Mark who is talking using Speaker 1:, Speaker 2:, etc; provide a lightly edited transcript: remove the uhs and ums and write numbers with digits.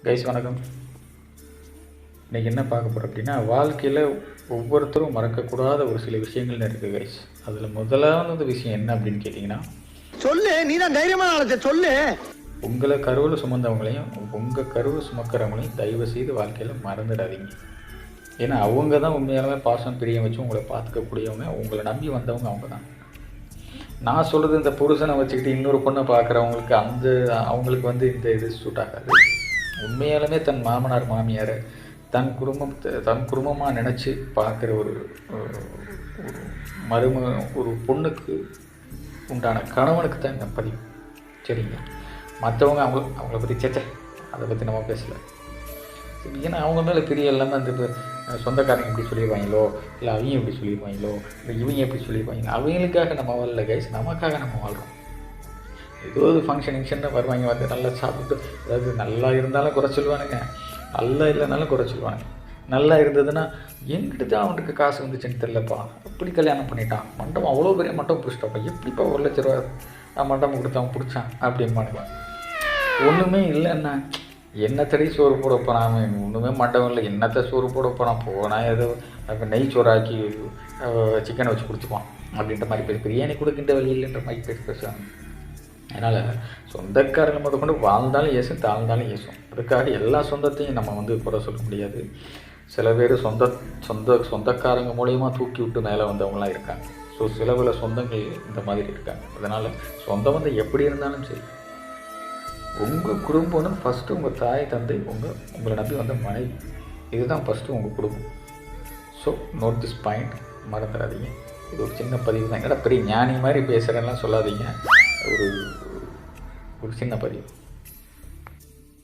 Speaker 1: Guys வணக்கம். இன்றைக்கி என்ன பார்க்க போகிறோம் அப்படின்னா, வாழ்க்கையில் ஒவ்வொருத்தரும் மறக்கக்கூடாத ஒரு சில விஷயங்கள் இருக்குது கைஸ். அதில் முதலாவது விஷயம் என்ன அப்படின்னு கேட்டிங்கன்னா,
Speaker 2: சொல்லு. நீ தான் தைரியமான ஆளத்தை சொல்லு.
Speaker 1: உங்களை கருவில் சுமந்தவங்களையும் உங்கள் கருவில் சுமக்கிறவங்களையும் தயவு செய்து வாழ்க்கையில் மறந்துடாதீங்க. ஏன்னா அவங்க தான் உண்மையாலுமே பாசம் பிரியம் வச்சு உங்களை பார்த்துக்கக்கூடியவங்க. உங்களை நம்பி வந்தவங்க அவங்க தான். நான் சொல்கிறது இந்த புருஷனை வச்சுக்கிட்டு இன்னொரு பொண்ணை பார்க்குறவங்களுக்கு அவங்களுக்கு வந்து இந்த இது சூட் ஆகாது. உண்மையாலுமே தன் மாமனார் மாமியாரை தன் குடும்பமாக நினச்சி பார்க்குற ஒரு ஒரு பொண்ணுக்கு உண்டான கணவனுக்கு தான் இந்த பதிவு. சரிங்க, மற்றவங்க அவங்கள பற்றி சேச்சை அதை பற்றி நம்ம பேசலை. ஏன்னா அவங்க மேலே பிரிய எல்லாமே அந்த சொந்தக்காரங்க எப்படி சொல்லிடுவாங்களோ, இல்லை அவங்க எப்படி சொல்லிடுவாங்களோ, இல்லை இவங்க எப்படி சொல்லிடுவாங்க, அவங்களுக்காக நம்ம வாழல கைஸ், நமக்காக நம்ம வாழ்கிறோம். ஏதோ ஒரு ஃபங்க்ஷன் வருவாங்க, வந்து நல்லா சாப்பிட்டு, அதாவது நல்லா இருந்தாலும் குறை சொல்லுவானுங்க, நல்லா இல்லைனாலும் குறை சொல்லுவானுங்க. நல்லா இருந்ததுன்னா எங்கிட்ட தான் அவனுக்கு காசு வந்துச்சுன்னு தெரிலப்பா, அப்படி கல்யாணம் பண்ணிட்டான், மண்டபம் அவ்வளோ பெரிய மண்டபம் பிடிச்சிட்டாப்பா, எப்படிப்பா 1 லட்ச ரூபா நான் மண்டபம் கொடுத்தவன் பிடிச்சான் அப்படின்பானுங்க. ஒன்றுமே இல்லைன்னா என்னத்தடி சோறு போட போனான், ஒன்றுமே மண்டபம் இல்லை, என்னத்தை சோறு போட போனான், போனால் ஏதோ நெய் சோறாக்கி சிக்கனை வச்சு கொடுத்துப்பான் அப்படின்ற மாதிரி பிரியாணி கொடுக்கின்ற வழி இல்லைன்ற மாதிரி பேசுவாங்க. அதனால் சொந்தக்காரங்க முதல் கொண்டு வாழ்ந்தாலும் ஏசும், தாழ்ந்தாலும் ஏசும். அதுக்காக எல்லா சொந்தத்தையும் நம்ம வந்து குறை சொல்ல முடியாது. சில பேர் சொந்தக்காரங்க மூலயமா தூக்கி விட்டு மேலே வந்தவங்களாம் இருக்காங்க. ஸோ சில சொந்தங்கள் இந்த மாதிரி இருக்காங்க. அதனால் சொந்தம் வந்து எப்படி இருந்தாலும் சரி, உங்கள் குடும்பம்னு ஃபஸ்ட்டு உங்கள் தாய் தந்தை உங்களை நம்பி வந்த மனைவி, இதுதான் ஃபஸ்ட்டு உங்கள் குடும்பம். ஸோ நோட் திஸ் பாயிண்ட், மறந்துடாதீங்க. இது ஒரு சின்ன பதிவு தான். ஏன்னா பெரிய ஞானி மாதிரி பேசுகிறேன்னா சொல்லாதீங்க, ஒரு சின்ன பதிவு.